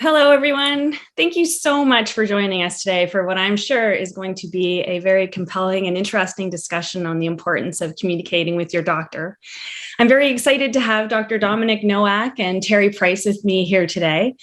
Hello, everyone. Thank you so much for joining us today for what I'm sure is going to be a very compelling and interesting discussion on the importance of communicating with your doctor. I'm very excited to have Dr. Dominik Nowak and Teri Price with me here today.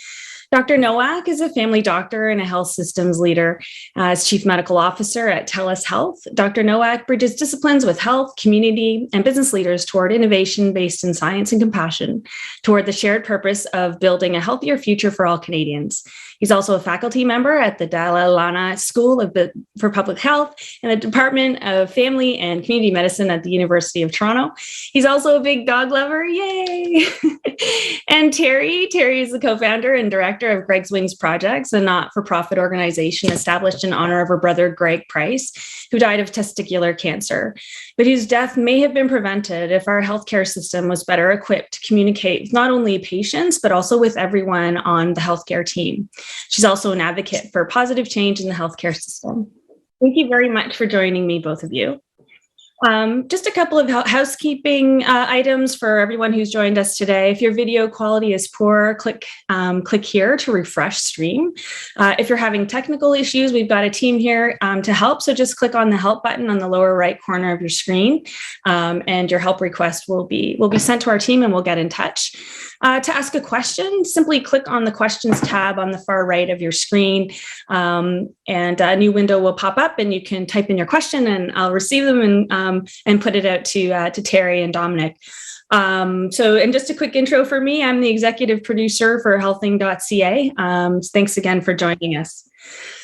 Dr. Nowak is a family doctor and a health systems leader. As Chief Medical Officer at TELUS Health, Dr. Nowak bridges disciplines with health, community, and business leaders toward innovation based in science and compassion, toward the shared purpose of building a healthier future for all Canadians. He's also a faculty member at the Dalai Lama School for Public Health and the Department of Family and Community Medicine at the University of Toronto. He's also a big dog lover, yay! And Teri is the co-founder and director of Greg's Wings Projects, a not-for-profit organization established in honor of her brother, Greg Price, who died of testicular cancer, but whose death may have been prevented if our healthcare system was better equipped to communicate with not only patients, but also with everyone on the healthcare team. She's also an advocate for positive change in the healthcare system. Thank you very much for joining me, both of you. Just a couple of housekeeping items for everyone who's joined us today. If your video quality is poor, click here to refresh stream. If you're having technical issues, we've got a team here to help. So just click on the help button on the lower right corner of your screen, and your help request will be sent to our team, and we'll get in touch. To ask a question, simply click on the questions tab on the far right of your screen, and a new window will pop up, and you can type in your question, and I'll receive them and put it out to Teri and Dominik. And just a quick intro for me, I'm the executive producer for healthing.ca. Thanks again for joining us.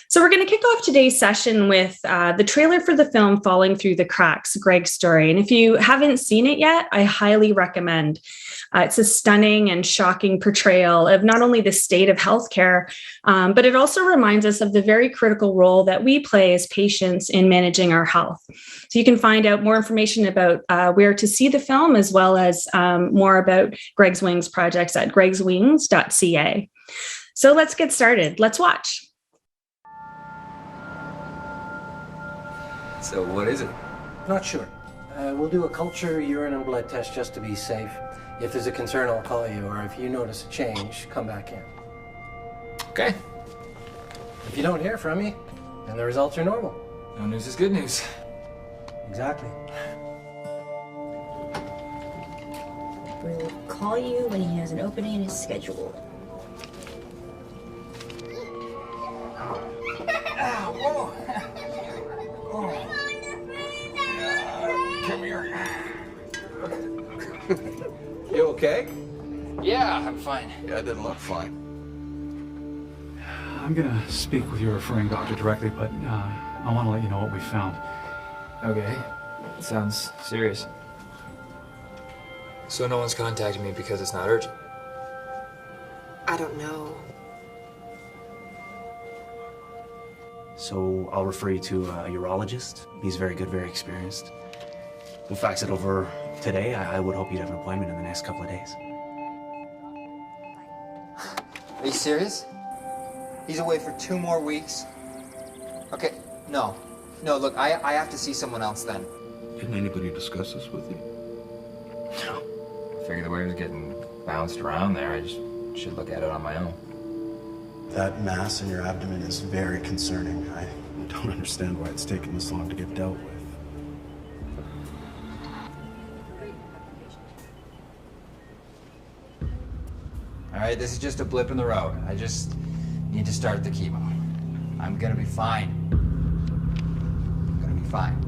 So we're going to kick off today's session with the trailer for the film Falling Through the Cracks, Greg's story. And if you haven't seen it yet, I highly recommend. It's a stunning and shocking portrayal of not only the state of healthcare, but it also reminds us of the very critical role that we play as patients in managing our health. So you can find out more information about where to see the film, as well as more about Greg's Wings projects at gregswings.ca. So let's get started. Let's watch. So what is it? Not sure. We'll do a culture, urine, and blood test just to be safe. If there's a concern, I'll call you, or if you notice a change, come back in. Okay. If you don't hear from me, then the results are normal. No news is good news. Exactly. We'll call you when he has an opening in his schedule. Come here. You okay? Yeah, I'm fine. Yeah, it didn't look fine. I'm gonna speak with your referring doctor directly, but I want to let you know what we found. Okay. Sounds serious. So no one's contacting me because it's not urgent? I don't know. So I'll refer you to a urologist. He's very good, very experienced. We'll fax it over today. I would hope you'd have an appointment in the next couple of days. Are you serious? He's away for 2 more weeks? Okay, no, look, I have to see someone else then. Didn't anybody discuss this with you? No. I figured the way it was getting bounced around there, I just should look at it on my own. That mass in your abdomen is very concerning. I don't understand why it's taken this long to get dealt with. All right, this is just a blip in the road. I just need to start the chemo. I'm gonna be fine. I'm gonna be fine.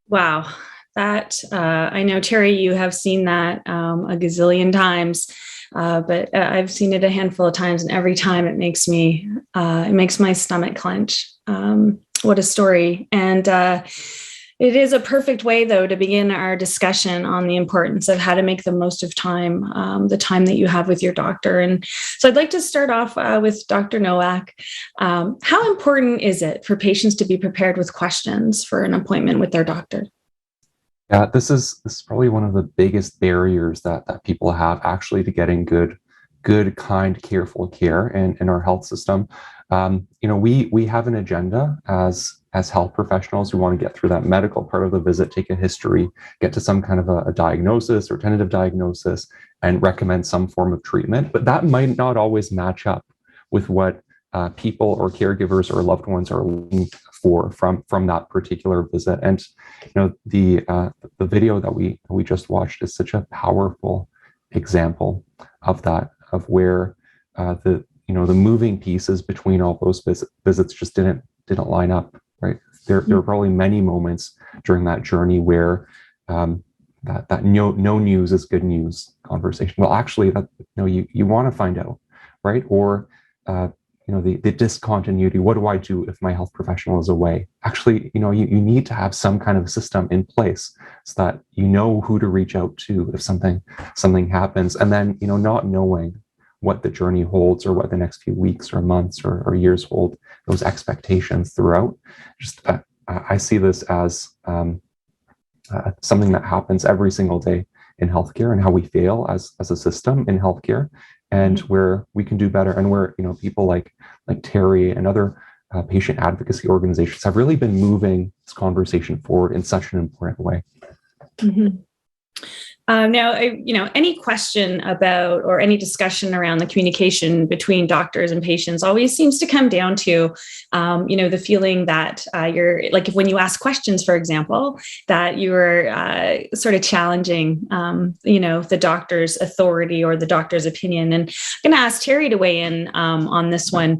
Wow, that I know, Teri, you have seen that a gazillion times, but I've seen it a handful of times, and every time it makes my stomach clench. What a story! And it is a perfect way, though, to begin our discussion on the importance of how to make the most of time, the time that you have with your doctor. And so I'd like to start off with Dr. Nowak. How important is it for patients to be prepared with questions for an appointment with their doctor? Yeah, this is probably one of the biggest barriers that people have actually to getting good, kind, careful care in our health system. We have an agenda as health professionals. We want to get through that medical part of the visit, take a history, get to some kind of a diagnosis or tentative diagnosis, and recommend some form of treatment. But that might not always match up with what people or caregivers or loved ones are looking for from that particular visit. And the video that we just watched is such a powerful example of that, of where the moving pieces between all those visits just didn't line up. Right, there were probably many moments during that journey where that no news is good news conversation. Well, actually, that you want to find out, right? Or the discontinuity. What do I do if my health professional is away? Actually, you need to have some kind of system in place so that you know who to reach out to if something happens. And then not knowing what the journey holds or what the next few weeks or months or years hold, those expectations throughout. Just I see this as something that happens every single day in healthcare, and how we fail as a system in healthcare, and where we can do better, and where people like Teri and other patient advocacy organizations have really been moving this conversation forward in such an important way. Mm-hmm. Now, any question about or any discussion around the communication between doctors and patients always seems to come down to, the feeling that you're like, when you ask questions, for example, that you're sort of challenging, the doctor's authority or the doctor's opinion. And I'm going to ask Teri to weigh in on this one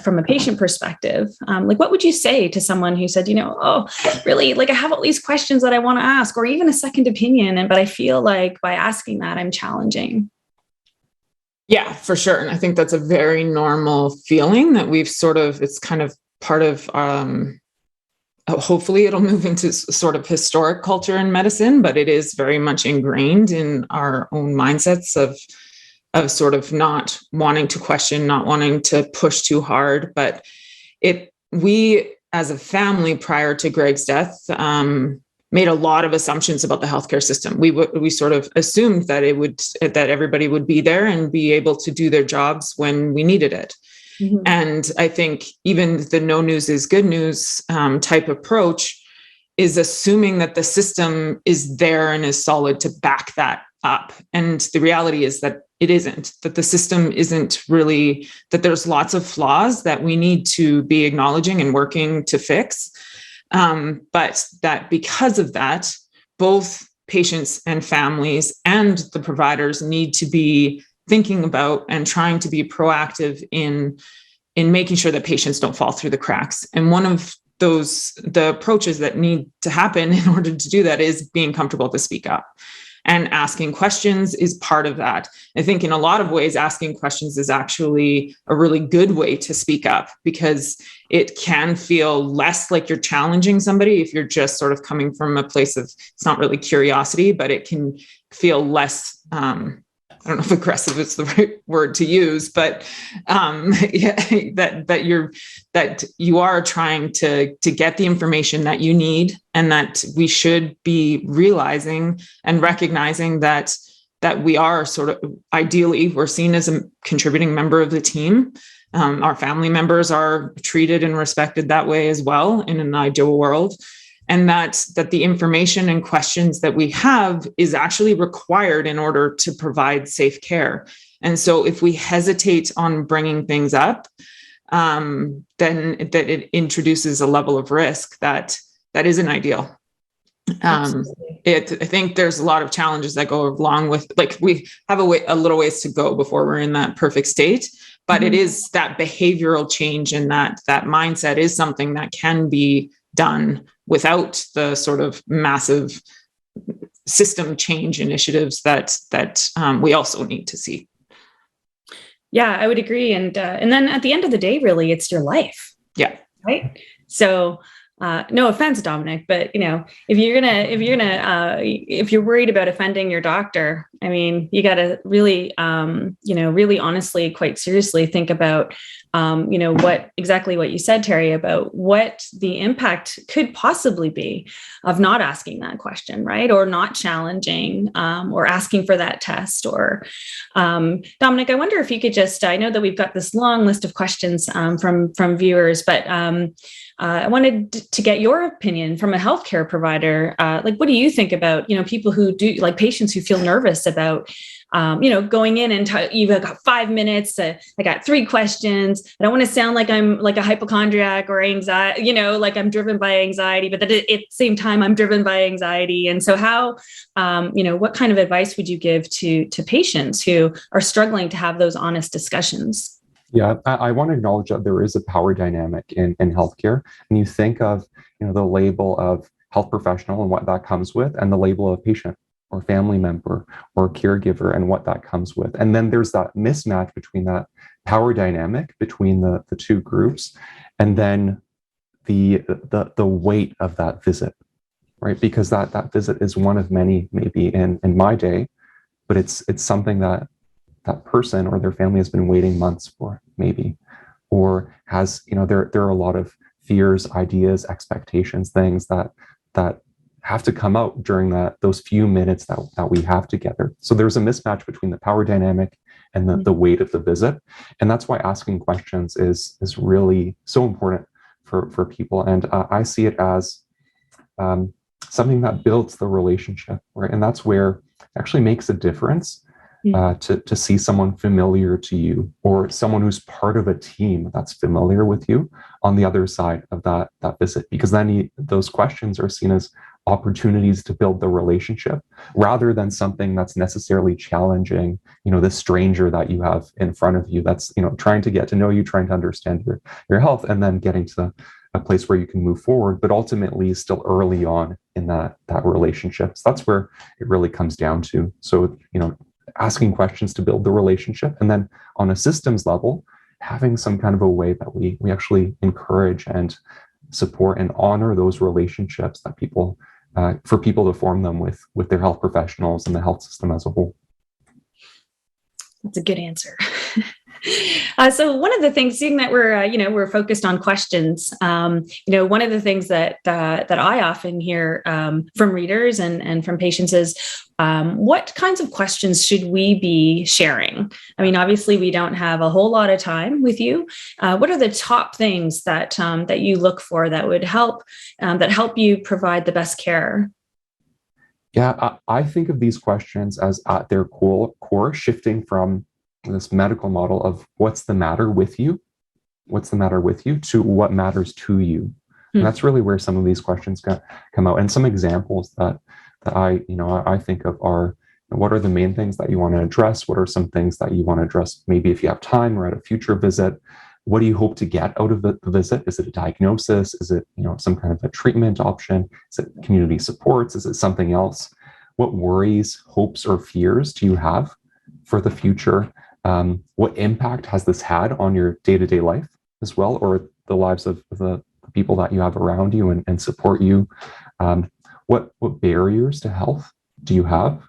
from a patient perspective. What would you say to someone who said, really, I have all these questions that I want to ask, or even a second opinion, but I feel like by asking that, I'm challenging. Yeah, for sure. And I think that's a very normal feeling that it's kind of part of, hopefully it'll move into sort of historic culture in medicine, but it is very much ingrained in our own mindsets of sort of not wanting to question, not wanting to push too hard. But we as a family prior to Greg's death, made a lot of assumptions about the healthcare system. We sort of assumed that that everybody would be there and be able to do their jobs when we needed it. Mm-hmm. And I think even the no news is good news type approach is assuming that the system is there and is solid to back that up. And the reality is that it isn't, that the system isn't really, that there's lots of flaws that we need to be acknowledging and working to fix. But that because of that, both patients and families and the providers need to be thinking about and trying to be proactive in making sure that patients don't fall through the cracks. And one of the approaches that need to happen in order to do that is being comfortable to speak up. And asking questions is part of that. I think in a lot of ways, asking questions is actually a really good way to speak up, because it can feel less like you're challenging somebody if you're just sort of coming from a place of, it's not really curiosity, but it can feel less, I don't know if aggressive is the right word to use, but that you are trying to get the information that you need, and that we should be realizing and recognizing that we are sort of, ideally, we're seen as a contributing member of the team. Our family members are treated and respected that way as well in an ideal world. And that the information and questions that we have is actually required in order to provide safe care. And so if we hesitate on bringing things up, then that it introduces a level of risk that isn't ideal. I think there's a lot of challenges that go along with, we have a little ways to go before we're in that perfect state, but it is that behavioral change, and that mindset is something that can be done without the sort of massive system change initiatives that we also need to see. Yeah, I would agree. And then at the end of the day, really, it's your life. Yeah. Right. So no offense, Dominik, but if you're worried about offending your doctor, I mean, you got to really, really honestly, quite seriously think about what you said, Teri, about what the impact could possibly be of not asking that question, right? Or not challenging, or asking for that test. Or Dominik, I wonder if you could just, I know that we've got this long list of questions from viewers, but I wanted to get your opinion from a healthcare provider. What do you think about, people who do, like patients who feel nervous about, going in and you've got 5 minutes. I got 3 questions. I don't want to sound like I'm like a hypochondriac or anxiety, like I'm driven by anxiety, but that at the same time, I'm driven by anxiety. And so how, what kind of advice would you give to patients who are struggling to have those honest discussions? Yeah, I want to acknowledge that there is a power dynamic in healthcare. And you think of, the label of health professional and what that comes with, and the label of patient or family member or caregiver and what that comes with. And then there's that mismatch between that power dynamic between the two groups, and then the weight of that visit, right? Because that visit is one of many, maybe in my day, but it's something that person or their family has been waiting months for, maybe, or has, there are a lot of fears, ideas, expectations, things that have to come out during those few minutes that we have together. So there's a mismatch between the power dynamic and the weight of the visit. And that's why asking questions is really so important for people. And I see it as something that builds the relationship, right? And that's where it actually makes a difference. To see someone familiar to you, or someone who's part of a team that's familiar with you on the other side of that visit, because then those questions are seen as opportunities to build the relationship rather than something that's necessarily challenging, the stranger that you have in front of you that's, trying to get to know you, trying to understand your health, and then getting to a place where you can move forward, but ultimately still early on in that relationship. So that's where it really comes down to. So, asking questions to build the relationship, and then on a systems level, having some kind of a way that we actually encourage and support and honor those relationships that people, for people to form them with their health professionals and the health system as a whole. That's a good answer. So one of the things, seeing that we're focused on questions, one of the things that I often hear from readers and from patients is, what kinds of questions should we be sharing? I mean, obviously, we don't have a whole lot of time with you. What are the top things that you look for that would help you provide the best care? Yeah, I think of these questions as at their core shifting from this medical model of what's the matter with you to what matters to you. And that's really where some of these questions come out. And some examples that I think of are, what are the main things that you want to address? What are some things that you want to address maybe if you have time or at a future visit? What do you hope to get out of the visit? Is it a diagnosis? Is it, some kind of a treatment option? Is it community supports? Is it something else? What worries, hopes, or fears do you have for the future? What impact has this had on your day-to-day life as well, or the lives of the people that you have around you and support you? What barriers to health do you have?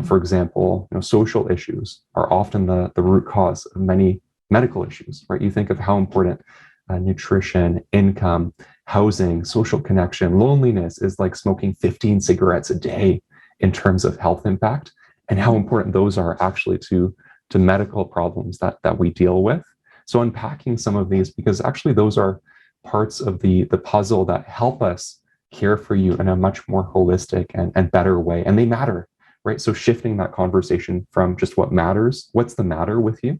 For example, social issues are often the root cause of many medical issues, right? You think of how important nutrition, income, housing, social connection, loneliness is, like smoking 15 cigarettes a day in terms of health impact, and how important those are actually to medical problems that we deal with. So unpacking some of these, because actually those are parts of the puzzle that help us care for you in a much more holistic and better way. And they matter, right? So shifting that conversation from just what matters, what's the matter with you,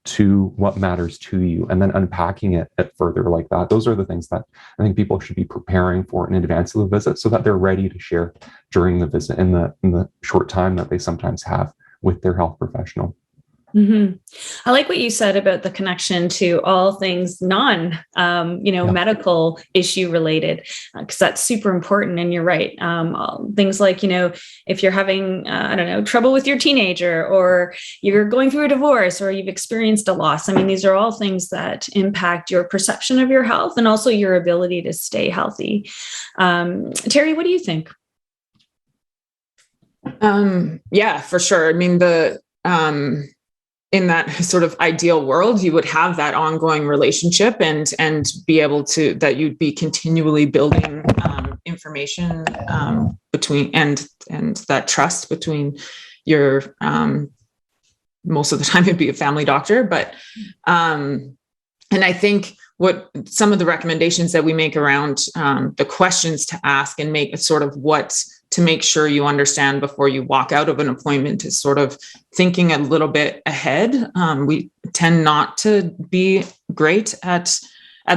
to what matters to you, and then unpacking it further like that. Those are the things that I think people should be preparing for in advance of the visit, so that they're ready to share during the visit in the short time that they sometimes have with their health professional. Mm-hmm. I like what you said about the connection to all things medical issue related, because that's super important. And you're right. Things like, if you're having, trouble with your teenager, or you're going through a divorce, or you've experienced a loss. I mean, these are all things that impact your perception of your health and also your ability to stay healthy. Teri, what do you think? Yeah, for sure. I mean, in that sort of ideal world, you would have that ongoing relationship and be able to, that you'd be continually building information between and that trust between your most of the time it'd be a family doctor, but and I think what some of the recommendations that we make around the questions to ask and make sort of what to make sure you understand before you walk out of an appointment is sort of thinking a little bit ahead. We tend not to be great at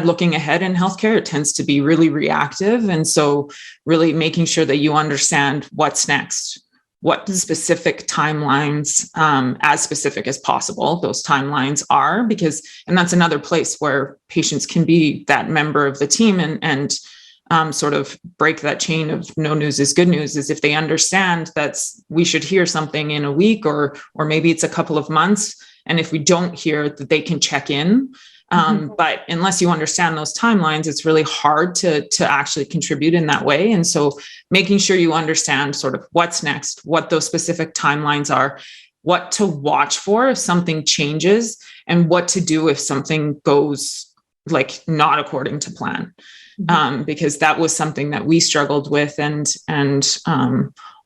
looking ahead in healthcare. It tends to be really reactive. And so really making sure that you understand what's next, what specific timelines, as specific as possible, those timelines are, because, and that's another place where patients can be that member of the team and sort of break that chain of no news is good news, is if they understand that we should hear something in a week or maybe it's a couple of months. And if we don't hear, that they can check in. But unless you understand those timelines, it's really hard to actually contribute in that way. And so making sure you understand sort of what's next, what those specific timelines are, what to watch for if something changes, and what to do if something goes like not according to plan. Because that was something that we struggled with and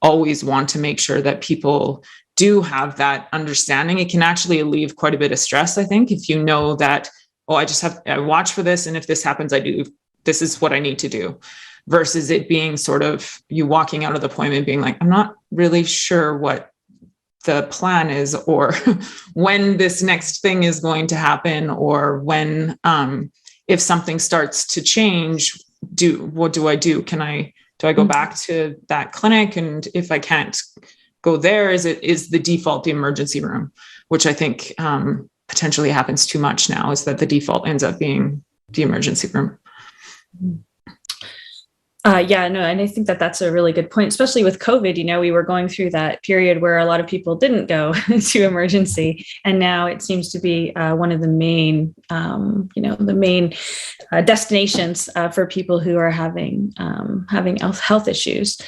always want to make sure that people do have that understanding. It can actually alleviate quite a bit of stress, I think, if you know that, oh, I watch for this, and if this happens, this is what I need to do, versus it being sort of you walking out of the appointment being like, I'm not really sure what the plan is, or when this next thing is going to happen, or when, if something starts to change, what do I do? Do I go back to that clinic? And if I can't go there, is the default the emergency room, which I think potentially happens too much now, is that the default ends up being the emergency room. Yeah, no, and I think that that's a really good point, especially with COVID. We were going through that period where a lot of people didn't go to emergency, and now it seems to be one of the main, destinations for people who are having health issues.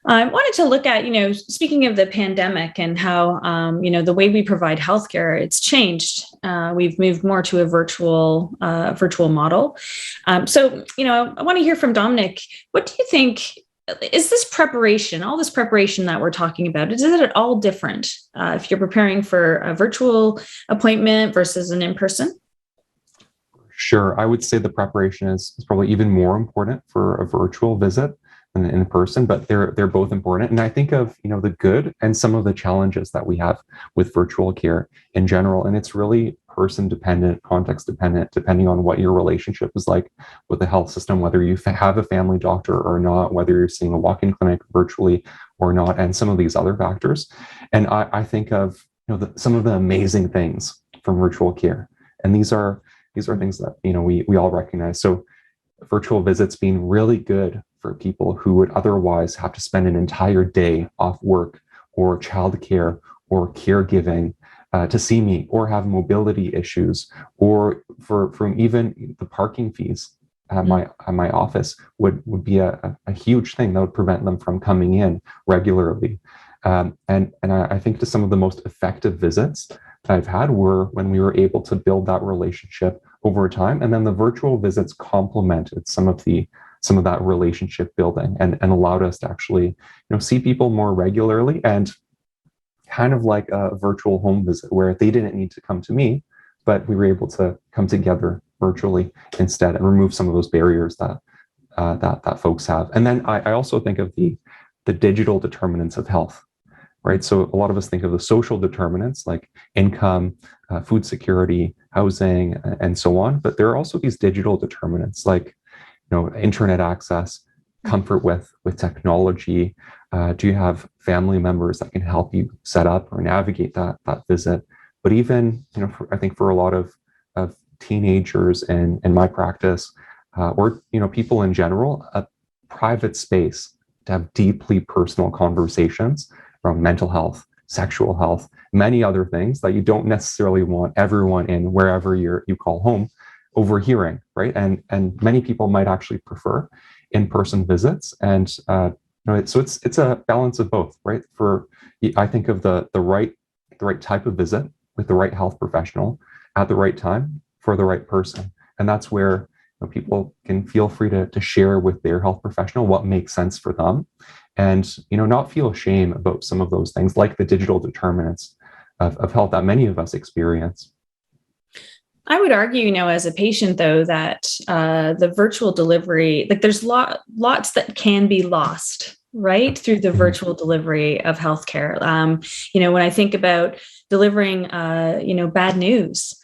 I wanted to look at, speaking of the pandemic and how, the way we provide healthcare, it's changed. We've moved more to a virtual model. So, I want to hear from Dominik. What do you think? Is this preparation, all this preparation that we're talking about, is it at all different if you're preparing for a virtual appointment versus an in-person? Sure. I would say the preparation is probably even more important for a virtual visit than in person, but they're both important. And I think of, the good and some of the challenges that we have with virtual care in general. And it's really person dependent, context dependent, depending on what your relationship is like with the health system, whether you have a family doctor or not, whether you're seeing a walk-in clinic virtually or not, and some of these other factors. And I think of, some of the amazing things from virtual care. And these are things that, we all recognize. So virtual visits being really good for people who would otherwise have to spend an entire day off work or childcare or caregiving to see me, or have mobility issues, or from even the parking fees at my office would be a huge thing that would prevent them from coming in regularly. And I think to some of the most effective visits that I've had were when we were able to build that relationship over time, and then the virtual visits complemented some of that relationship building and allowed us to actually, see people more regularly, and kind of like a virtual home visit where they didn't need to come to me, but we were able to come together virtually instead and remove some of those barriers that folks have. And then I also think of the digital determinants of health, right? So a lot of us think of the social determinants like income, food security, housing, and so on. But there are also these digital determinants like, internet access, comfort with technology. Do you have family members that can help you set up or navigate that visit? But even, I think for a lot of teenagers in my practice, or people in general, a private space to have deeply personal conversations around mental health, sexual health, many other things that you don't necessarily want everyone in wherever you call home overhearing, right? And many people might actually prefer in-person visits, and so it's a balance of both, right? I think of the right type of visit with the right health professional at the right time for the right person. And that's where people can feel free to share with their health professional what makes sense for them, and not feel shame about some of those things, like the digital determinants of health that many of us experience. I would argue, as a patient, though, that the virtual delivery, like there's lots that can be lost, right, through the virtual delivery of healthcare. When I think about delivering, bad news,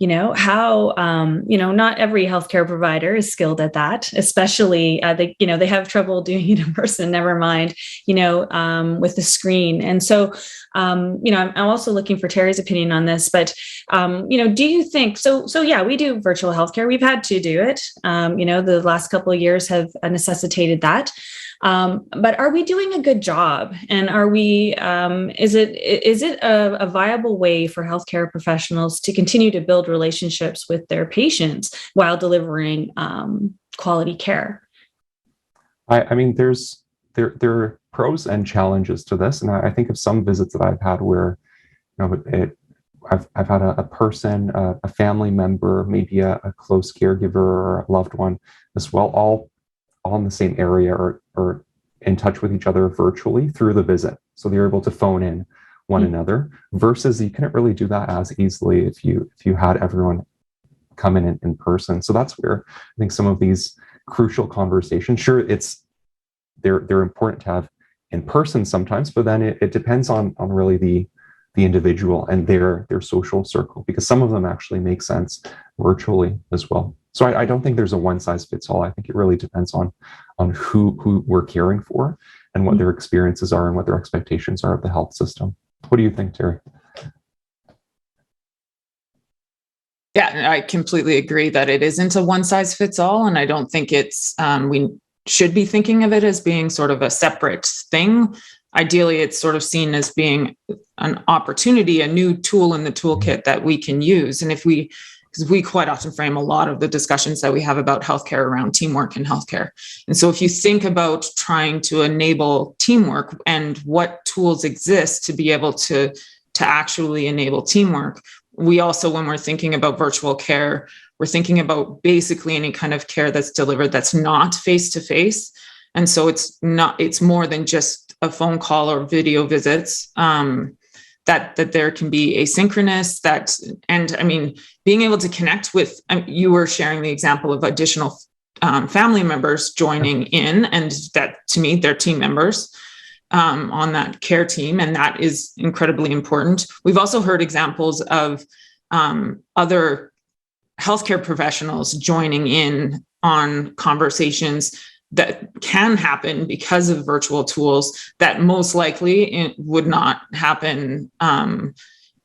how, not every healthcare provider is skilled at that, especially, they have trouble doing it in person, never mind, with the screen. And so, I'm also looking for Teri's opinion on this, but, do you think, so yeah, we do virtual healthcare. We've had to do it. The last couple of years have necessitated that. But are we doing a good job? And are we, is it a viable way for healthcare professionals to continue to build relationships with their patients while delivering quality care? I mean, there are pros and challenges to this. And I think of some visits that I've had where, I've had a person, a family member, maybe a close caregiver or a loved one as well, all in the same area or in touch with each other virtually through the visit. So they're able to phone in one another, versus you couldn't really do that as easily if you had everyone come in person. So that's where I think some of these crucial conversations, sure, they're important to have in person sometimes, but then it depends on really the individual and their social circle, because some of them actually make sense virtually as well. So I don't think there's a one size fits all. I think it really depends on who we're caring for and what their experiences are and what their expectations are of the health system. What do you think, Teri? Yeah, I completely agree that it isn't a one size fits all. And I don't think it's, we should be thinking of it as being sort of a separate thing. Ideally, it's sort of seen as being an opportunity, a new tool in the toolkit that we can use. And because we quite often frame a lot of the discussions that we have about healthcare around teamwork in healthcare. And so if you think about trying to enable teamwork and what tools exist to be able to actually enable teamwork, we also, when we're thinking about virtual care, we're thinking about basically any kind of care that's delivered that's not face-to-face. And so it's more than just a phone call or video visits, that there can be asynchronous, being able to connect with, you were sharing the example of additional family members joining in, and that to me, they're team members on that care team. And that is incredibly important. We've also heard examples of other healthcare professionals joining in on conversations that can happen because of virtual tools that most likely it would not happen.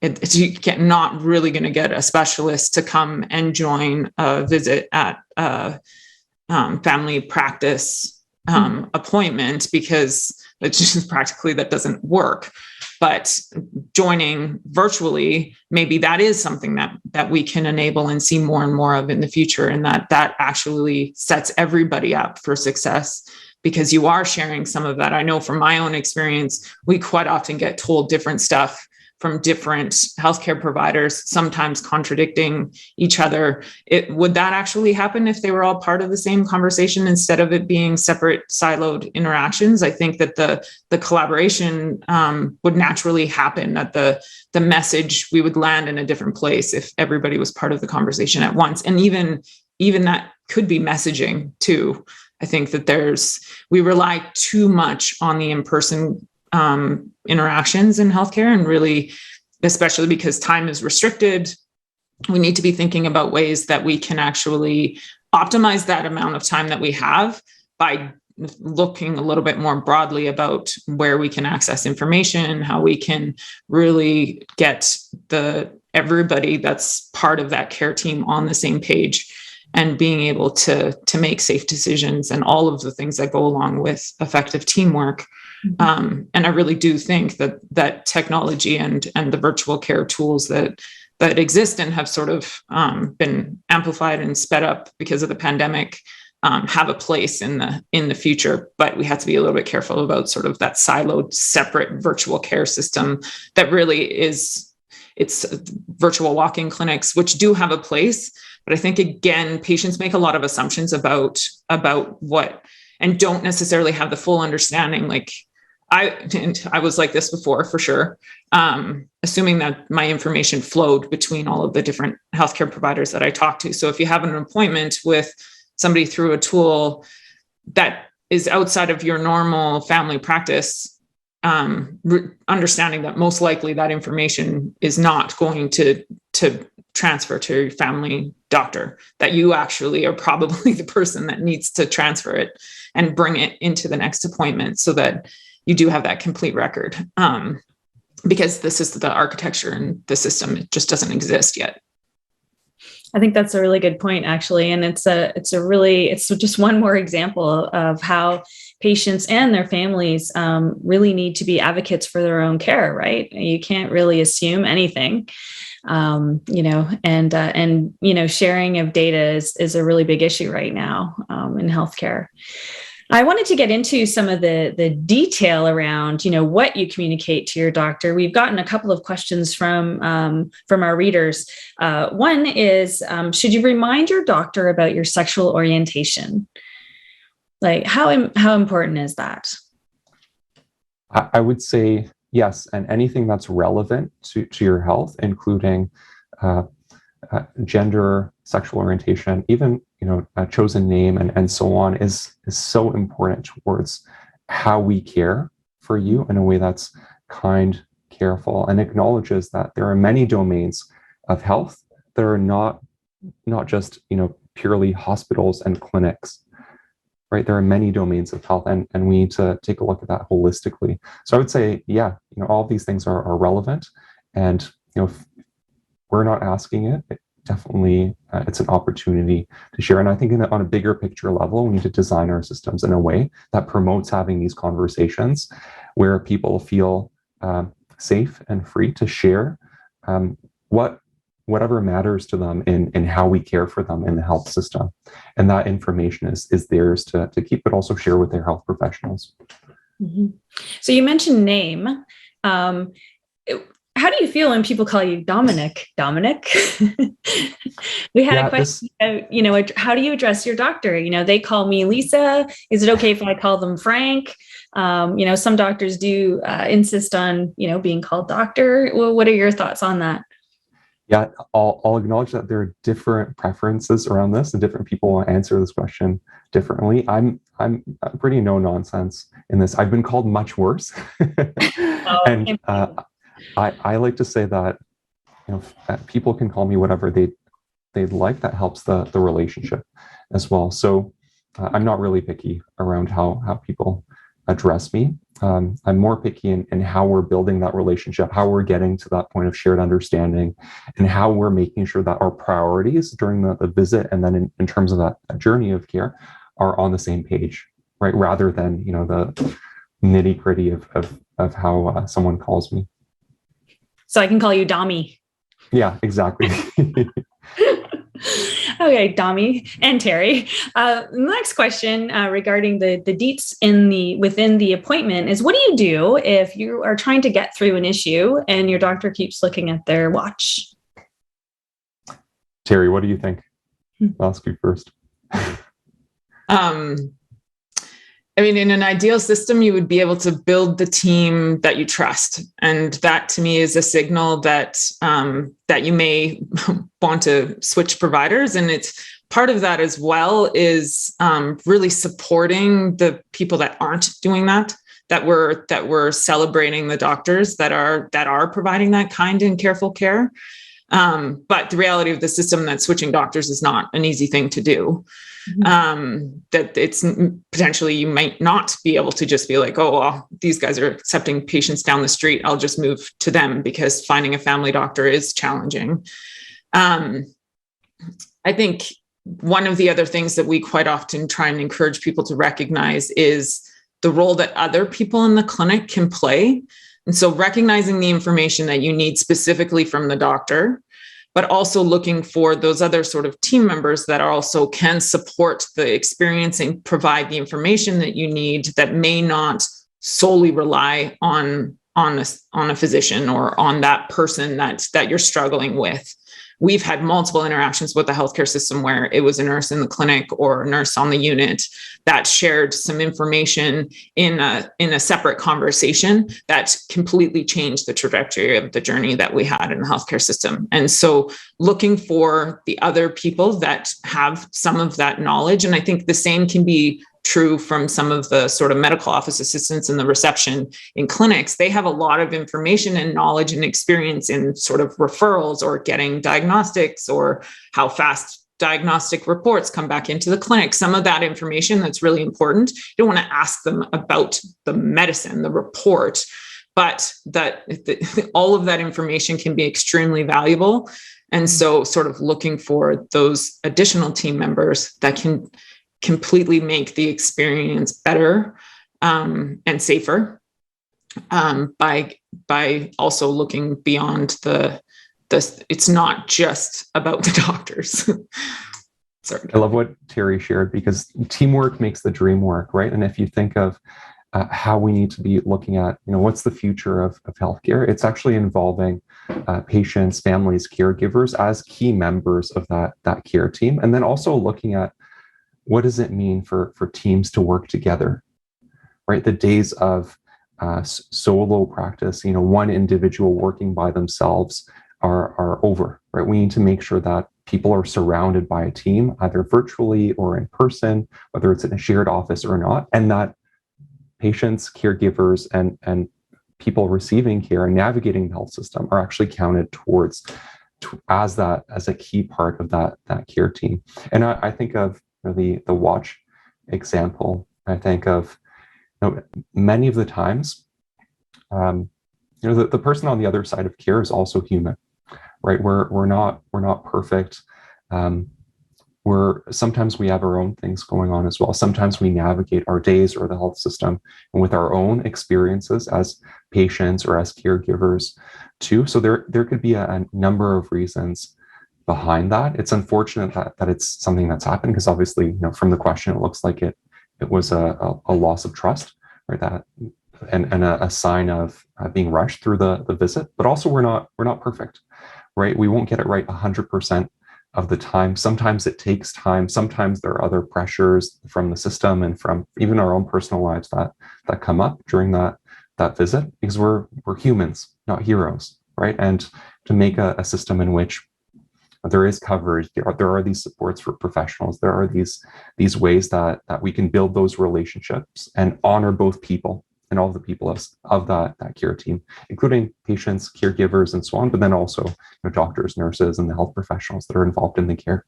You're not really going to get a specialist to come and join a visit at a family practice appointment, because it's just practically that doesn't work. But joining virtually, maybe that is something that we can enable and see more and more of in the future, and that actually sets everybody up for success, because you are sharing some of that. I know from my own experience, we quite often get told different stuff from different healthcare providers, sometimes contradicting each other. Would that actually happen if they were all part of the same conversation instead of it being separate siloed interactions? I think that the collaboration would naturally happen, that the message, we would land in a different place if everybody was part of the conversation at once. And even that could be messaging too. I think that we rely too much on the in-person interactions in healthcare, and really, especially because time is restricted, we need to be thinking about ways that we can actually optimize that amount of time that we have by looking a little bit more broadly about where we can access information, how we can really get everybody that's part of that care team on the same page and being able to make safe decisions and all of the things that go along with effective teamwork. And I really do think that technology and the virtual care tools that exist and have sort of been amplified and sped up because of the pandemic have a place in the future. But we have to be a little bit careful about sort of that siloed, separate virtual care system that really is it's virtual walk-in clinics, which do have a place. But I think, again, patients make a lot of assumptions about what, and don't necessarily have the full understanding. Like I was like this before, for sure, assuming that my information flowed between all of the different healthcare providers that I talked to. So if you have an appointment with somebody through a tool that is outside of your normal family practice, understanding that most likely that information is not going to transfer to your family doctor, that you actually are probably the person that needs to transfer it and bring it into the next appointment, so that you do have that complete record. Because this is the architecture and the system, it just doesn't exist yet. I think that's a really good point, actually. And it's just one more example of how patients and their families really need to be advocates for their own care, right? You can't really assume anything, and sharing of data is a really big issue right now in healthcare. I wanted to get into some of the detail around, what you communicate to your doctor. We've gotten a couple of questions from our readers. One is, should you remind your doctor about your sexual orientation? Like, how important is that? I would say yes, and anything that's relevant to your health, including gender, sexual orientation, even a chosen name and so on, is so important towards how we care for you in a way that's kind, careful, and acknowledges that there are many domains of health that are not just purely hospitals and clinics, right? There are many domains of health, and we need to take a look at that holistically. So I would say, yeah, all of these things are relevant, and if we're not asking it, definitely it's an opportunity to share. And I think on a bigger picture level, we need to design our systems in a way that promotes having these conversations where people feel safe and free to share whatever matters to them in how we care for them in the health system. And that information is theirs to keep, but also share with their health professionals. Mm-hmm. So you mentioned name. How do you feel when people call you Dominik? We had a question about, how do you address your doctor? They call me Lisa. Is it okay if I call them Frank? Some doctors do insist on, being called doctor. Well, what are your thoughts on that? Yeah, I'll acknowledge that there are different preferences around this, and different people will answer this question differently. I'm pretty no nonsense in this. I've been called much worse. And I like to say that people can call me whatever they'd like. That helps the relationship as well. So I'm not really picky around how people address me. I'm more picky in how we're building that relationship, how we're getting to that point of shared understanding, and how we're making sure that our priorities during the visit, and then in terms of that journey of care, are on the same page, right? Rather than the nitty gritty of how someone calls me. So I can call you Domi. Yeah, exactly. Okay, Domi and Teri. Next question regarding the deets within the appointment is, what do you do if you are trying to get through an issue and your doctor keeps looking at their watch? Teri, what do you think? I'll ask you first. In an ideal system, you would be able to build the team that you trust. And that, to me, is a signal that you may want to switch providers. And it's part of that as well is really supporting the people that aren't doing that we're celebrating the doctors that are providing that kind and careful care. But the reality of the system, that switching doctors is not an easy thing to do. That it's potentially, you might not be able to just be like, oh, well, these guys are accepting patients down the street, I'll just move to them, because finding a family doctor is challenging. I think one of the other things that we quite often try and encourage people to recognize is the role that other people in the clinic can play. And so recognizing the information that you need specifically from the doctor, but also looking for those other sort of team members that also can support the experience and provide the information that you need, that may not solely rely on on a physician or on that person that you're struggling with. We've had multiple interactions with the healthcare system where it was a nurse in the clinic or a nurse on the unit that shared some information in a separate conversation that completely changed the trajectory of the journey that we had in the healthcare system. And so looking for the other people that have some of that knowledge, and I think the same can be true from some of the sort of medical office assistants in the reception in clinics. They have a lot of information and knowledge and experience in sort of referrals or getting diagnostics or how fast diagnostic reports come back into the clinic. Some of that information that's really important. You don't want to ask them about the medicine, the report, but all of that information can be extremely valuable. And so sort of looking for those additional team members that can completely make the experience better and safer by also looking beyond the it's not just about the doctors. Sorry. I love what Teri shared, because teamwork makes the dream work, right? And if you think of how we need to be looking at, what's the future of healthcare, it's actually involving patients, families, caregivers as key members of that care team. And then also looking at, what does it mean for teams to work together, right? The days of solo practice, one individual working by themselves are over, right? We need to make sure that people are surrounded by a team, either virtually or in person, whether it's in a shared office or not, and that patients, caregivers, and people receiving care and navigating the health system are actually counted towards as a key part of that care team. And I think of the watch example. I think of many of the times, the person on the other side of care is also human, right? We're not perfect. Sometimes we have our own things going on as well. Sometimes we navigate our days or the health system and with our own experiences as patients or as caregivers too. So there could be a number of reasons behind that. It's unfortunate that it's something that's happened, because obviously, from the question, it looks like it was a loss of trust, right? That and a sign of being rushed through the visit. But also, we're not perfect, right? We won't get it right 100% of the time. Sometimes it takes time. Sometimes there are other pressures from the system and from even our own personal lives that come up during that visit, because we're humans, not heroes, right? And to make a system in which there is coverage, there are these supports for professionals, there are these ways that we can build those relationships and honor both people and all the people of that care team, including patients, caregivers, and so on, but then also doctors, nurses, and the health professionals that are involved in the care.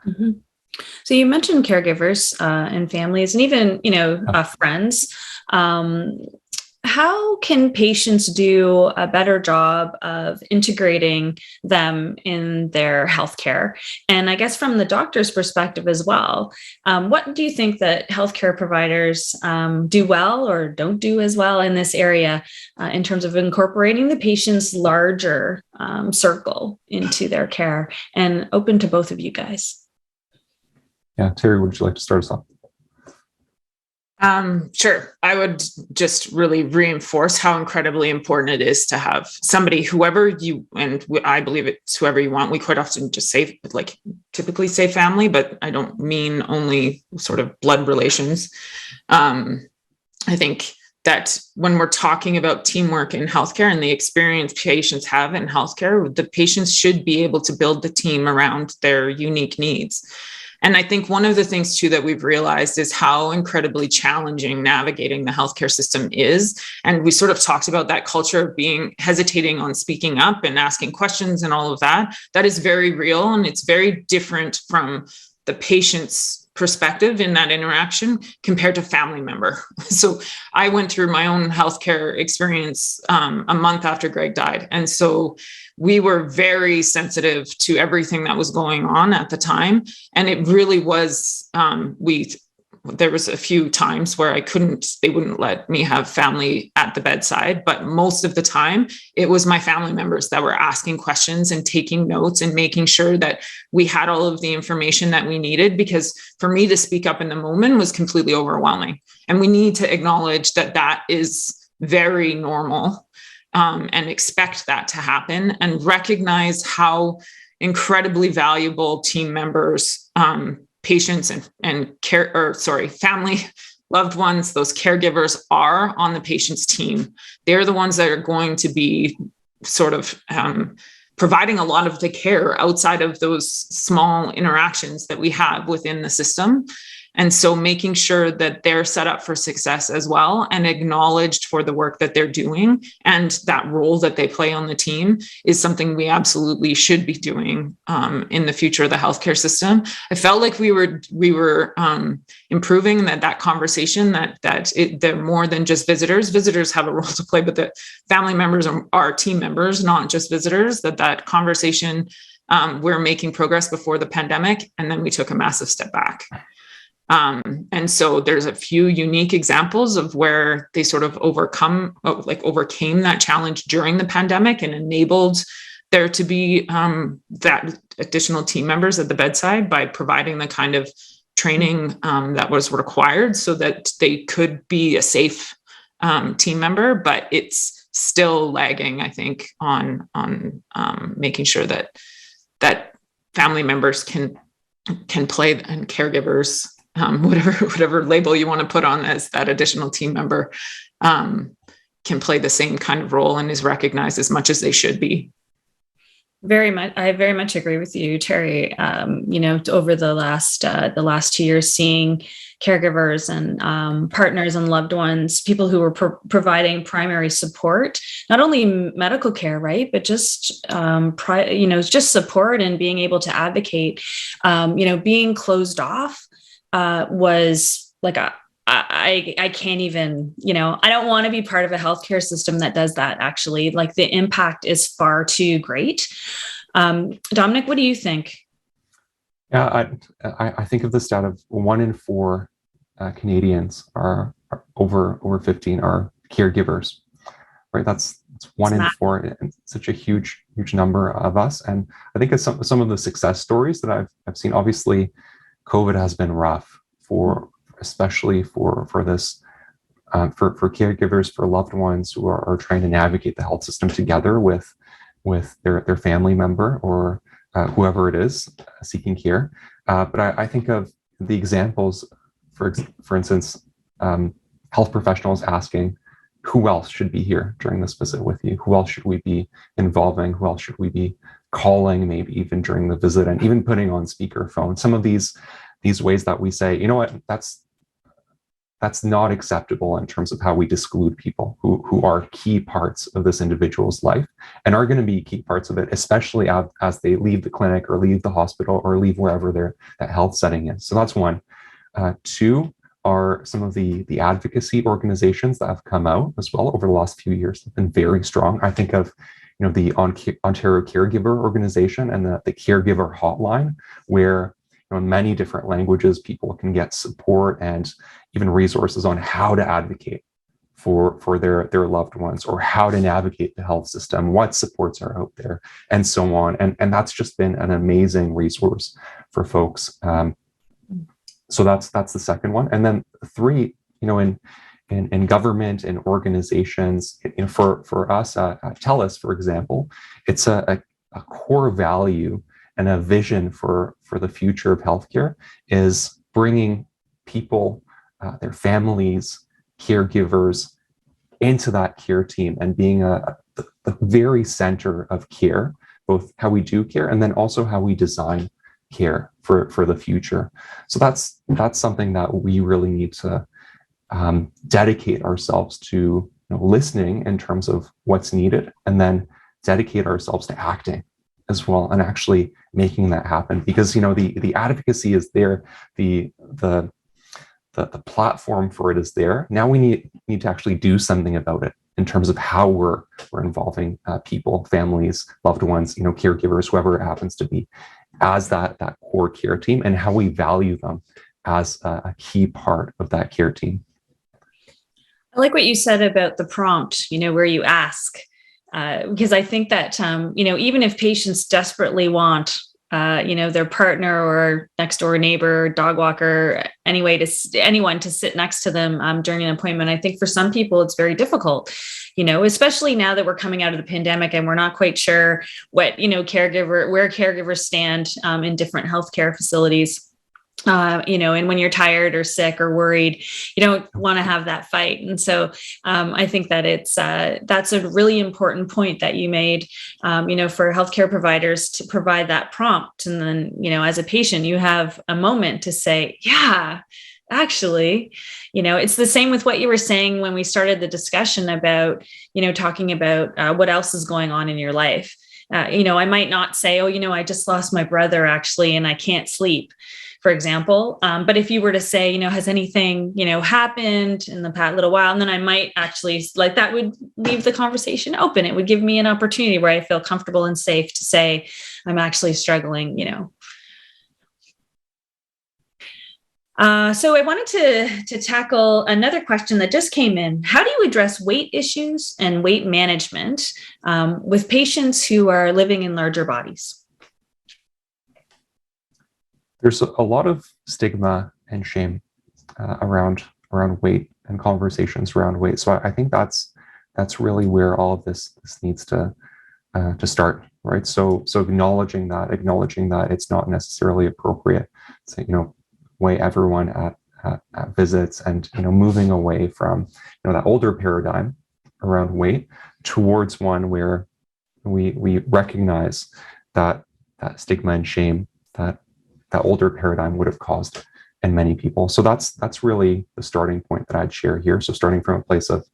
Mm-hmm. So you mentioned caregivers and families, and even friends. How can patients do a better job of integrating them in their healthcare? And I guess from the doctor's perspective as well, what do you think that healthcare providers do well or don't do as well in this area in terms of incorporating the patient's larger circle into their care? And open to both of you guys. Yeah, Teri, would you like to start us off? Sure. I would just really reinforce how incredibly important it is to have somebody, whoever you, and I believe it's whoever you want. We quite often just say, typically say family, but I don't mean only sort of blood relations. I think that when we're talking about teamwork in healthcare and the experience patients have in healthcare, the patients should be able to build the team around their unique needs. And I think one of the things, too, that we've realized is how incredibly challenging navigating the healthcare system is. And we sort of talked about that culture of being hesitating on speaking up and asking questions and all of that. That is very real. And it's very different from the patient's perspective in that interaction compared to family member. So I went through my own healthcare experience a month after Greg died. And so we were very sensitive to everything that was going on at the time. And it really was, there was a few times where they wouldn't let me have family at the bedside, but most of the time it was my family members that were asking questions and taking notes and making sure that we had all of the information that we needed, because for me to speak up in the moment was completely overwhelming. And we need to acknowledge that that is very normal. and expect that to happen, and recognize how incredibly valuable team members, patients and family, loved ones, those caregivers are on the patient's team. They're the ones that are going to be sort of providing a lot of the care outside of those small interactions that we have within the system. And so making sure that they're set up for success as well and acknowledged for the work that they're doing and that role that they play on the team is something we absolutely should be doing in the future of the healthcare system. I felt like we were improving that conversation, that they're more than just visitors. Visitors have a role to play, but the family members are team members, not just visitors. That conversation, we're making progress before the pandemic, and then we took a massive step back. And so there's a few unique examples of where they sort of overcame that challenge during the pandemic and enabled there to be that additional team members at the bedside by providing the kind of training that was required so that they could be a safe team member. But it's still lagging, I think, on making sure that family members can play, and caregivers, whatever label you want to put on as that additional team member, can play the same kind of role and is recognized as much as they should be. I very much agree with you, Teri. Over the last 2 years, seeing caregivers and partners and loved ones, people who were providing primary support, not only medical care, right, but just just support and being able to advocate. Being closed off was like I can't even, I don't want to be part of a healthcare system that does that. Actually, like, the impact is far too great. Dominik, what do you think? Yeah, I think of the stat of 1 in 4 Canadians are over 15 are caregivers, right? That's 1 in 4, and such a huge number of us. And I think of some of the success stories that I've seen. Obviously, COVID has been rough especially for this, for caregivers, for loved ones who are trying to navigate the health system together with their family member or whoever it is seeking care. But I think of the examples, for instance, health professionals asking, who else should be here during this visit with you? Who else should we be involving? Who else should we be calling, maybe even during the visit, and even putting on speakerphone? Some of these ways that we say, you know what, that's not acceptable in terms of how we exclude people who are key parts of this individual's life and are going to be key parts of it, especially as they leave the clinic or leave the hospital or leave wherever that health setting is. So that's one. 2 are some of the advocacy organizations that have come out as well over the last few years. Have been very strong. I think of the Ontario Caregiver Organization and the Caregiver Hotline, where in many different languages people can get support and even resources on how to advocate for their loved ones, or how to navigate the health system, what supports are out there, and so on. And that's just been an amazing resource for folks. So that's the second one. And then 3, in government and organizations, for us, TELUS, for example, it's a core value and a vision for the future of healthcare is bringing people, their families, caregivers into that care team and being the very center of care, both how we do care and then also how we design care for the future. So that's something that we really need to dedicate ourselves to, listening in terms of what's needed, and then dedicate ourselves to acting as well and actually making that happen. Because the advocacy is there, the platform for it is there. Now we need to actually do something about it in terms of how we're involving people, families, loved ones, caregivers, whoever it happens to be, as that core care team, and how we value them as a key part of that care team. I like what you said about the prompt, where you ask, because I think that, even if patients desperately want their partner or next door neighbor, dog walker, anyone to sit next to them during an appointment. I think for some people it's very difficult, especially now that we're coming out of the pandemic and we're not quite sure where caregivers stand in different healthcare facilities. And when you're tired or sick or worried, you don't want to have that fight. And so I think that that's a really important point that you made, for healthcare providers to provide that prompt. And then, as a patient, you have a moment to say, yeah, actually, it's the same with what you were saying when we started the discussion about, talking about what else is going on in your life. I might not say, I just lost my brother actually, and I can't sleep, for example. But if you were to say, has anything, happened in the past little while, and then I might actually that would leave the conversation open. It would give me an opportunity where I feel comfortable and safe to say, I'm actually struggling, So I wanted to tackle another question that just came in. How do you address weight issues and weight management with patients who are living in larger bodies? There's a lot of stigma and shame around weight and conversations around weight. So I think that's really where all of this needs to start, right? So acknowledging that it's not necessarily appropriate to weigh everyone at visits, and moving away from that older paradigm around weight towards one where we recognize that stigma and shame that older paradigm would have caused in many people. So that's really the starting point that I'd share here. So starting from a place of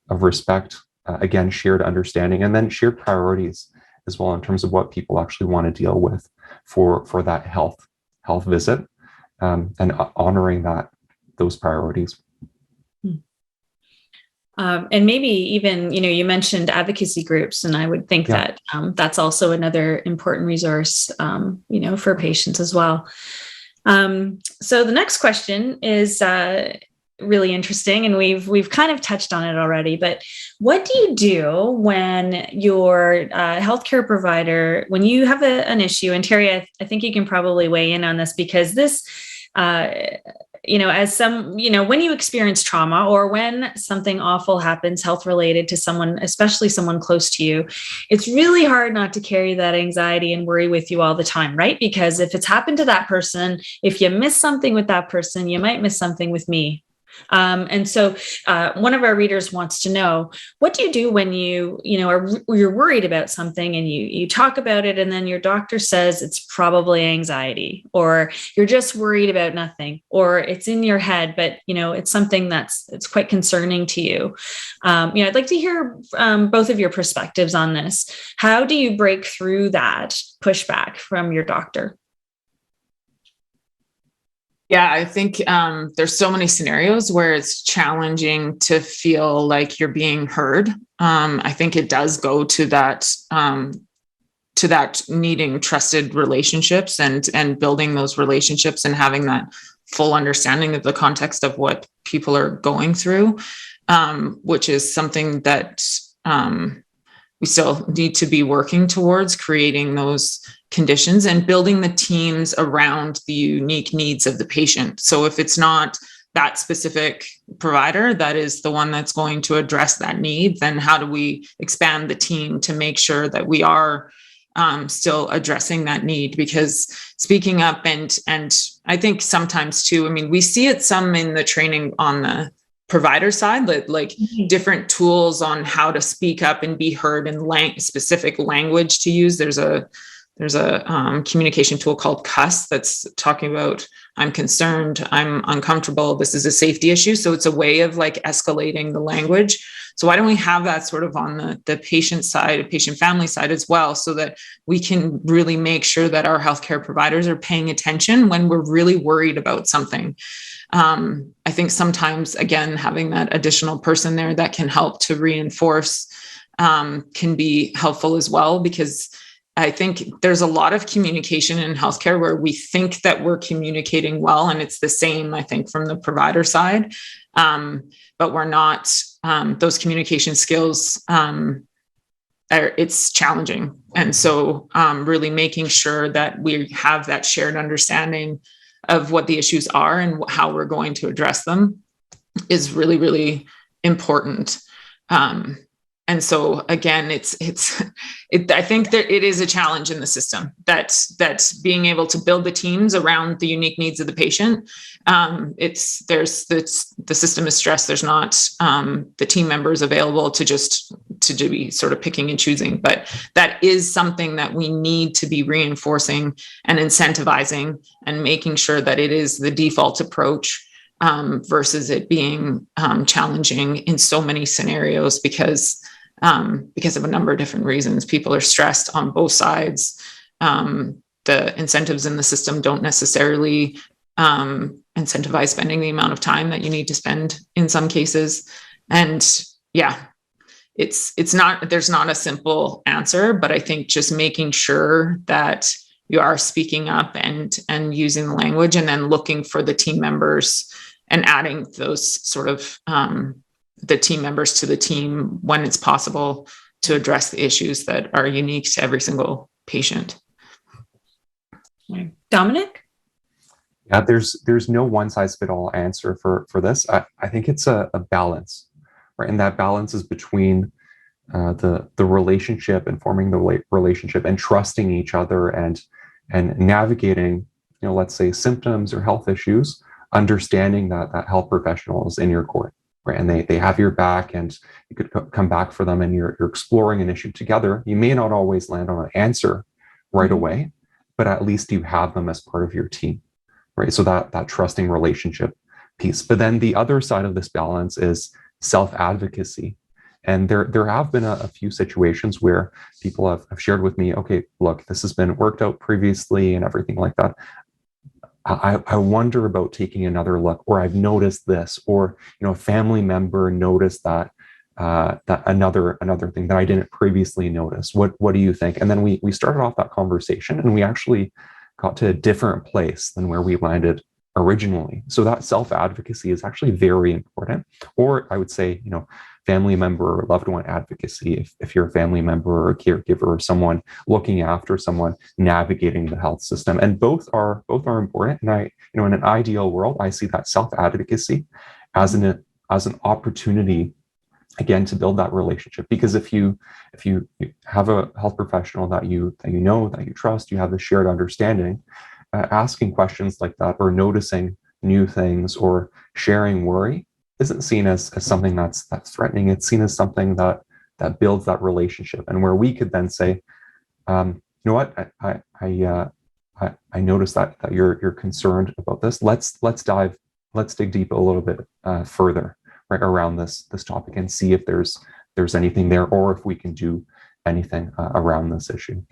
respect, again, shared understanding, and then shared priorities as well in terms of what people actually want to deal with for that health visit, and honoring those priorities. And maybe even, you mentioned advocacy groups, and I would think that that's also another important resource, for patients as well. So the next question is really interesting, and we've kind of touched on it already, but what do you do when your healthcare provider, when you have an issue, and Teri, I think you can probably weigh in on this, because this, as when you experience trauma or when something awful happens health related to someone, especially someone close to you, it's really hard not to carry that anxiety and worry with you all the time, right? Because if it's happened to that person, if you miss something with that person, you might miss something with me. And so one of our readers wants to know, what do you do when you're worried about something and you talk about it, and then your doctor says it's probably anxiety, or you're just worried about nothing, or it's in your head, but it's something it's quite concerning to you. I'd like to hear both of your perspectives on this. How do you break through that pushback from your doctor? Yeah, I think there's so many scenarios where it's challenging to feel like you're being heard. I think it does go to that needing trusted relationships and building those relationships and having that full understanding of the context of what people are going through, which is something that we still need to be working towards, creating those conditions and building the teams around the unique needs of the patient. So if it's not that specific provider that is the one that's going to address that need, then how do we expand the team to make sure that we are still addressing that need? Because speaking up and I think sometimes too, we see it some in the training on the provider side, like different tools on how to speak up and be heard and specific language to use. There's a communication tool called CUS that's talking about, I'm concerned, I'm uncomfortable, this is a safety issue. So it's a way of escalating the language. So why don't we have that sort of on the patient side, patient family side as well, so that we can really make sure that our healthcare providers are paying attention when we're really worried about something. I think sometimes, again, having that additional person there that can help to reinforce can be helpful as well, because I think there's a lot of communication in healthcare where we think that we're communicating well, and it's the same, I think, from the provider side, but we're not. Those communication skills it's challenging. And so really making sure that we have that shared understanding of what the issues are and how we're going to address them is really, really important. And so again, I think that it is a challenge in the system that's being able to build the teams around the unique needs of the patient. The system is stressed. There's not the team members available to be sort of picking and choosing, but that is something that we need to be reinforcing and incentivizing and making sure that it is the default approach versus it being challenging in so many scenarios because of a number of different reasons. People are stressed on both sides. The incentives in the system don't necessarily incentivize spending the amount of time that you need to spend in some cases. And yeah, there's not a simple answer, but I think just making sure that you are speaking up and using the language, and then looking for the team members and adding those sort of the team members to the team when it's possible to address the issues that are unique to every single patient. Dominik? Yeah, there's no one size fit all answer for this. I think it's a balance, right? And that balance is between the relationship and forming the relationship and trusting each other and navigating, let's say symptoms or health issues, understanding that health professional is in your court, right? And they have your back, and you could come back for them, and you're exploring an issue together. You may not always land on an answer right away, but at least you have them as part of your team, right? So that trusting relationship piece. But then the other side of this balance is self-advocacy. And there have been a few situations where people have shared with me, okay, look, this has been worked out previously and everything like that. I wonder about taking another look, or I've noticed this, or a family member noticed that another thing that I didn't previously notice. What do you think? And then we started off that conversation, and we actually got to a different place than where we landed originally. So that self-advocacy is actually very important. Or I would say, family member or loved one advocacy, if you're a family member or a caregiver or someone looking after someone navigating the health system. And both are important. And in an ideal world, I see that self-advocacy as an opportunity, again, to build that relationship. Because if you have a health professional that you trust, you have a shared understanding, asking questions like that, or noticing new things, or sharing worry, isn't seen as something that's threatening. It's seen as something that builds that relationship, and where we could then say, you know what, I noticed that you're concerned about this. Let's dig deep a little bit further, right, around this topic, and see if there's anything there, or if we can do anything around this issue.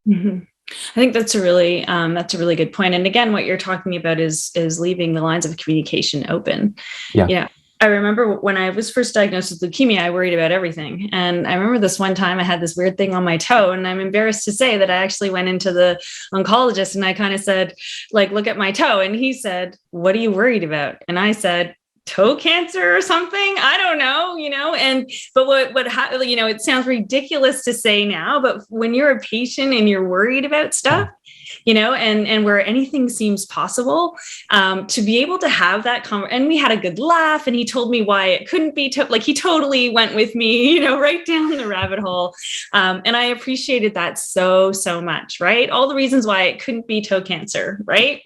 Mm-hmm. I think that's a really good point. And again, what you're talking about is leaving the lines of communication open. Yeah. I remember when I was first diagnosed with leukemia, I worried about everything. And I remember this one time I had this weird thing on my toe, and I'm embarrassed to say that I actually went into the oncologist and I kind of said, like, look at my toe. And he said, what are you worried about? And I said, toe cancer or something. I don't know, but it sounds ridiculous to say now, but when you're a patient and you're worried about stuff, and where anything seems possible, to be able to have that and we had a good laugh, and he told me why it couldn't be he totally went with me, right down the rabbit hole. And I appreciated that so much, right? All the reasons why it couldn't be toe cancer, right?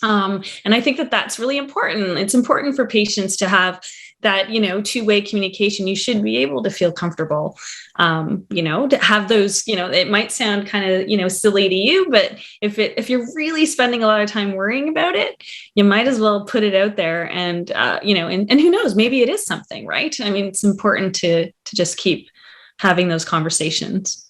And I think that that's really important. It's important for patients to have that, two-way communication. You should be able to feel comfortable, to have those, it might sound kind of, silly to you, but if you're really spending a lot of time worrying about it, you might as well put it out there and who knows, maybe it is something, right? I mean, it's important to just keep having those conversations.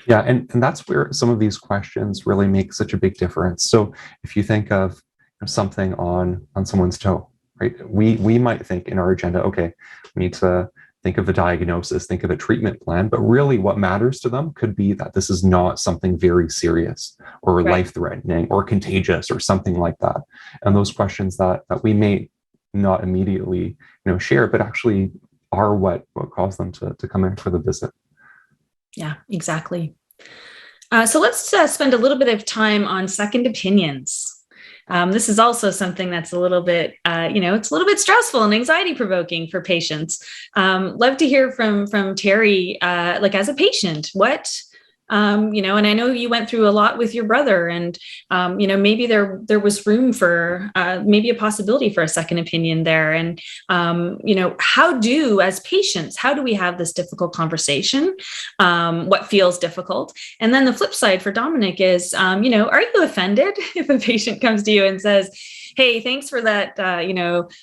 Yeah. And that's where some of these questions really make such a big difference. So if you think of something on someone's toe, right? We might think in our agenda, okay, we need to think of a diagnosis, think of a treatment plan, but really what matters to them could be that this is not something very serious or life-threatening or contagious or something like that. And those questions that we may not immediately, share, but actually are what caused them to come in for the visit. Yeah, exactly. So let's spend a little bit of time on second opinions. This is also something that's a little bit, it's a little bit stressful and anxiety provoking for patients. Love to hear from Teri, like as a patient, what, and I know you went through a lot with your brother, and maybe there was room for maybe a possibility for a second opinion there. And as patients, how do we have this difficult conversation? What feels difficult? And then the flip side for Dominik is, are you offended if a patient comes to you and says, "Hey, thanks for that,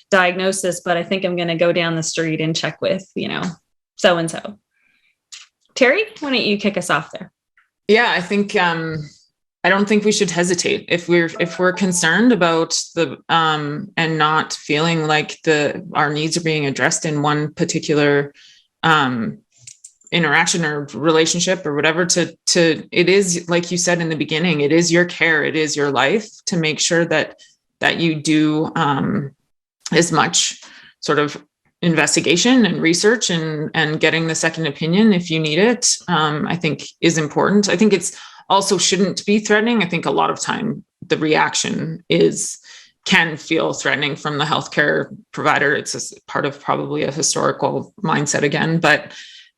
diagnosis, but I think I'm going to go down the street and check with, so and so." Teri, why don't you kick us off there? Yeah, I think I don't think we should hesitate if we're concerned about the and not feeling like our needs are being addressed in one particular interaction or relationship or whatever. It is, like you said in the beginning, it is your care, it is your life, to make sure that you do as much sort of investigation and research and getting the second opinion if you need it, I think is important. I think it's also shouldn't be threatening. I think a lot of time the reaction can feel threatening from the healthcare provider. It's a part of probably a historical mindset again, but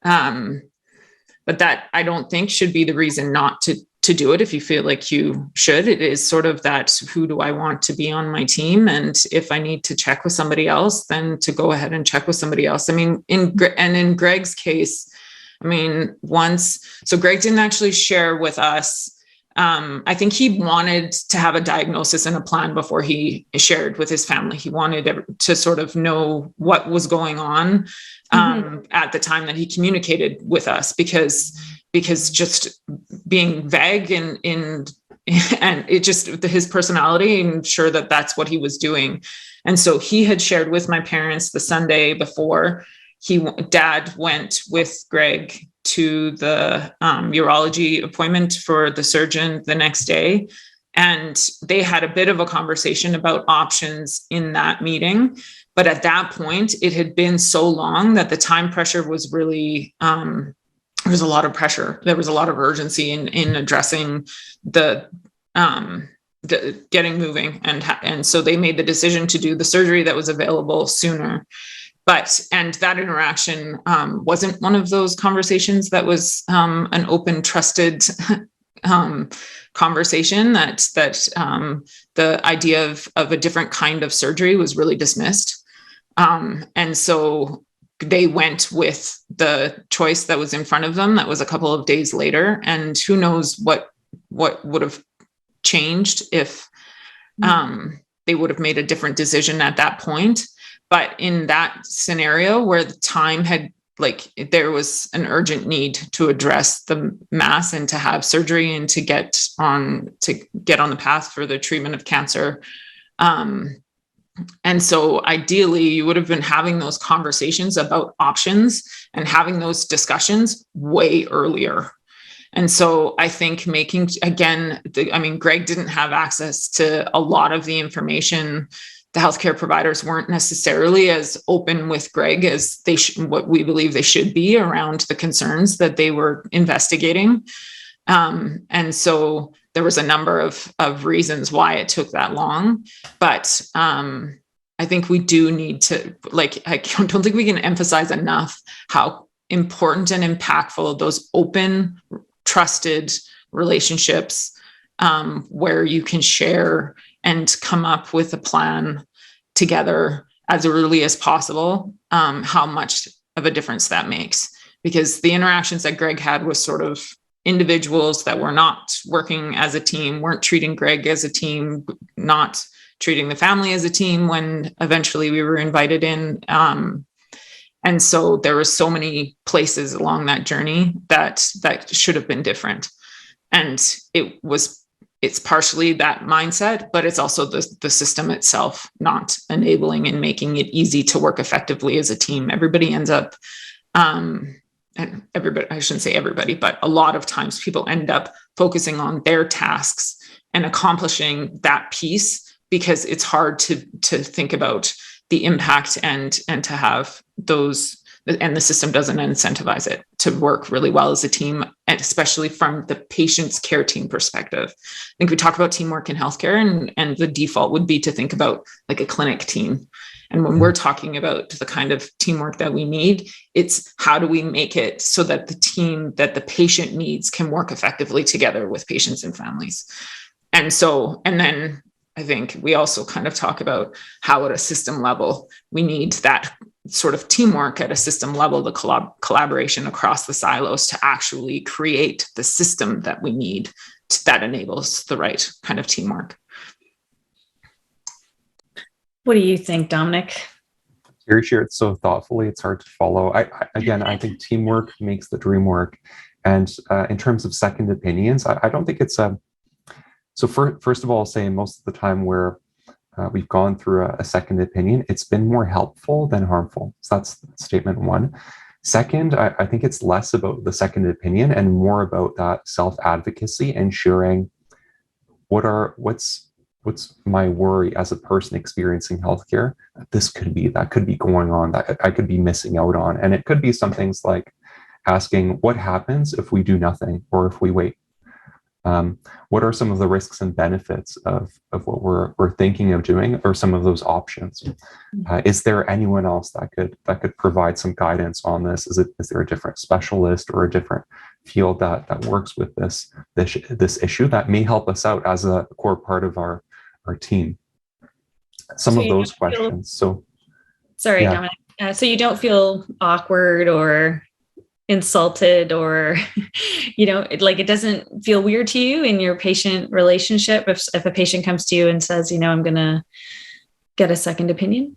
that I don't think should be the reason not to do it if you feel like you should. It is sort of that, who do I want to be on my team? And if I need to check with somebody else, then to go ahead and check with somebody else. I mean, in Greg's case, so Greg didn't actually share with us. I think he wanted to have a diagnosis and a plan before he shared with his family. He wanted to sort of know what was going on at the time that he communicated with us, because just being vague and it just, his personality, and sure that that's what he was doing. And so he had shared with my parents the Sunday before. Dad went with Greg to the urology appointment for the surgeon the next day. And they had a bit of a conversation about options in that meeting. But at that point, it had been so long that the time pressure was really, there was a lot of pressure. There was a lot of urgency in addressing the getting moving. And so they made the decision to do the surgery that was available sooner. And that interaction wasn't one of those conversations that was an open, trusted conversation, that the idea of a different kind of surgery was really dismissed. And so they went with the choice that was in front of them. That was a couple of days later. And who knows what would have changed if they would have made a different decision at that point. But in that scenario where the time had, there was an urgent need to address the mass and to have surgery and to get on the path for the treatment of cancer. And so ideally you would have been having those conversations about options and having those discussions way earlier. And so I think Greg didn't have access to a lot of the information. The healthcare providers weren't necessarily as open with Greg as what we believe they should be around the concerns that they were investigating. And so there was a number of reasons why it took that long. But I think we do need to, I don't think we can emphasize enough how important and impactful those open, trusted relationships where you can share and come up with a plan together as early as possible, how much of a difference that makes. Because the interactions that Greg had was sort of individuals that were not working as a team, weren't treating Greg as a team, not treating the family as a team when eventually we were invited in. And so there were so many places along that journey that should have been different. And it's partially that mindset, but it's also the system itself not enabling and making it easy to work effectively as a team. Everybody ends up, and everybody, I shouldn't say everybody, but a lot of times people end up focusing on their tasks and accomplishing that piece, because it's hard to think about the impact and to have those and the system doesn't incentivize it to work really well as a team, and especially from the patient's care team perspective. I think we talk about teamwork in healthcare, and the default would be to think about like a clinic team. And when we're talking about the kind of teamwork that we need, it's how do we make it so that the team that the patient needs can work effectively together with patients and families. And then I think we also kind of talk about how at a system level, we need that sort of teamwork at a system level, the collaboration across the silos to actually create the system that we need that enables the right kind of teamwork. What do you think, Dominik? Teri shared so thoughtfully, it's hard to follow. I think teamwork makes the dream work. And in terms of second opinions, I don't think it's a... So first of all, I'll say most of the time where we've gone through a second opinion, it's been more helpful than harmful. So that's statement one. Second, I think it's less about the second opinion and more about that self-advocacy and sharing what's my worry as a person experiencing healthcare. That could be going on, that I could be missing out on. And it could be some things like asking, what happens if we do nothing or if we wait? What are some of the risks and benefits of what we're thinking of doing, or some of those options? Is there anyone else that could provide some guidance on this? Is there a different specialist or a different field that works with this issue that may help us out as a core part of our team? Some of those questions. Sorry, yeah. Dominik. So you don't feel awkward or insulted, or like it doesn't feel weird to you in your patient relationship if a patient comes to you and says, I'm going to get a second opinion?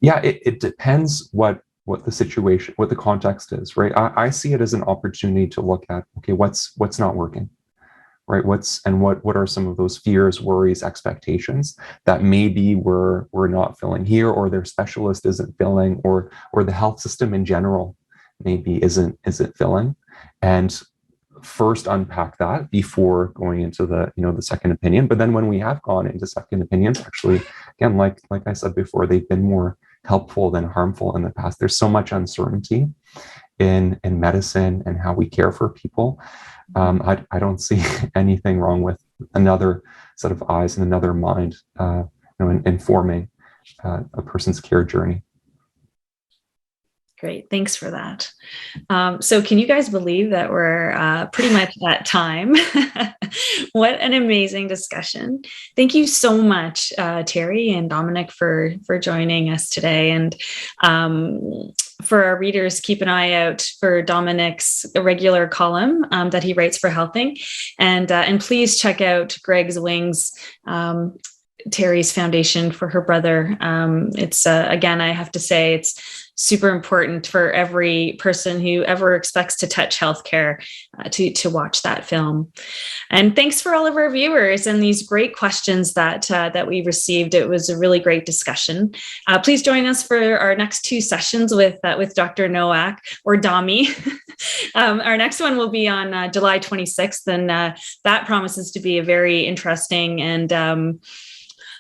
Yeah, it depends what the situation, what the context is, right? I see it as an opportunity to look at, okay, what's not working, right? What are some of those fears, worries, expectations that maybe we're not filling here, or their specialist isn't filling, or the health system in general maybe isn't filling, and first unpack that before going into the second opinion. But then when we have gone into second opinions, actually, again, like I said before, they've been more helpful than harmful in the past. There's so much uncertainty in medicine and how we care for people. I don't see anything wrong with another set of eyes and another mind, informing a person's care journey. Great. Thanks for that. So can you guys believe that we're pretty much at time? What an amazing discussion. Thank you so much, Teri and Dominik, for joining us today. And for our readers, keep an eye out for Dominik's regular column that he writes for Healthing. And please check out Greg's Wings, Teri's foundation for her brother. It's again, I have to say, it's super important for every person who ever expects to touch healthcare to watch that film. And thanks for all of our viewers and these great questions that we received. It was a really great discussion. Please join us for our next two sessions with Dr. Nowak, or Domi. Our next one will be on July 26th, and that promises to be a very interesting and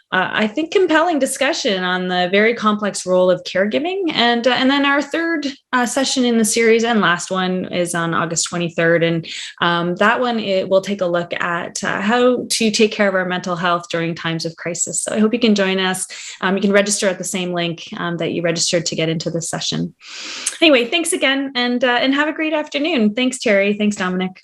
I think compelling discussion on the very complex role of caregiving. And then our third session in the series and last one is on August 23rd. And that one, it will take a look at how to take care of our mental health during times of crisis. So I hope you can join us. You can register at the same link that you registered to get into this session. Anyway, thanks again, and have a great afternoon. Thanks, Teri. Thanks, Dominik.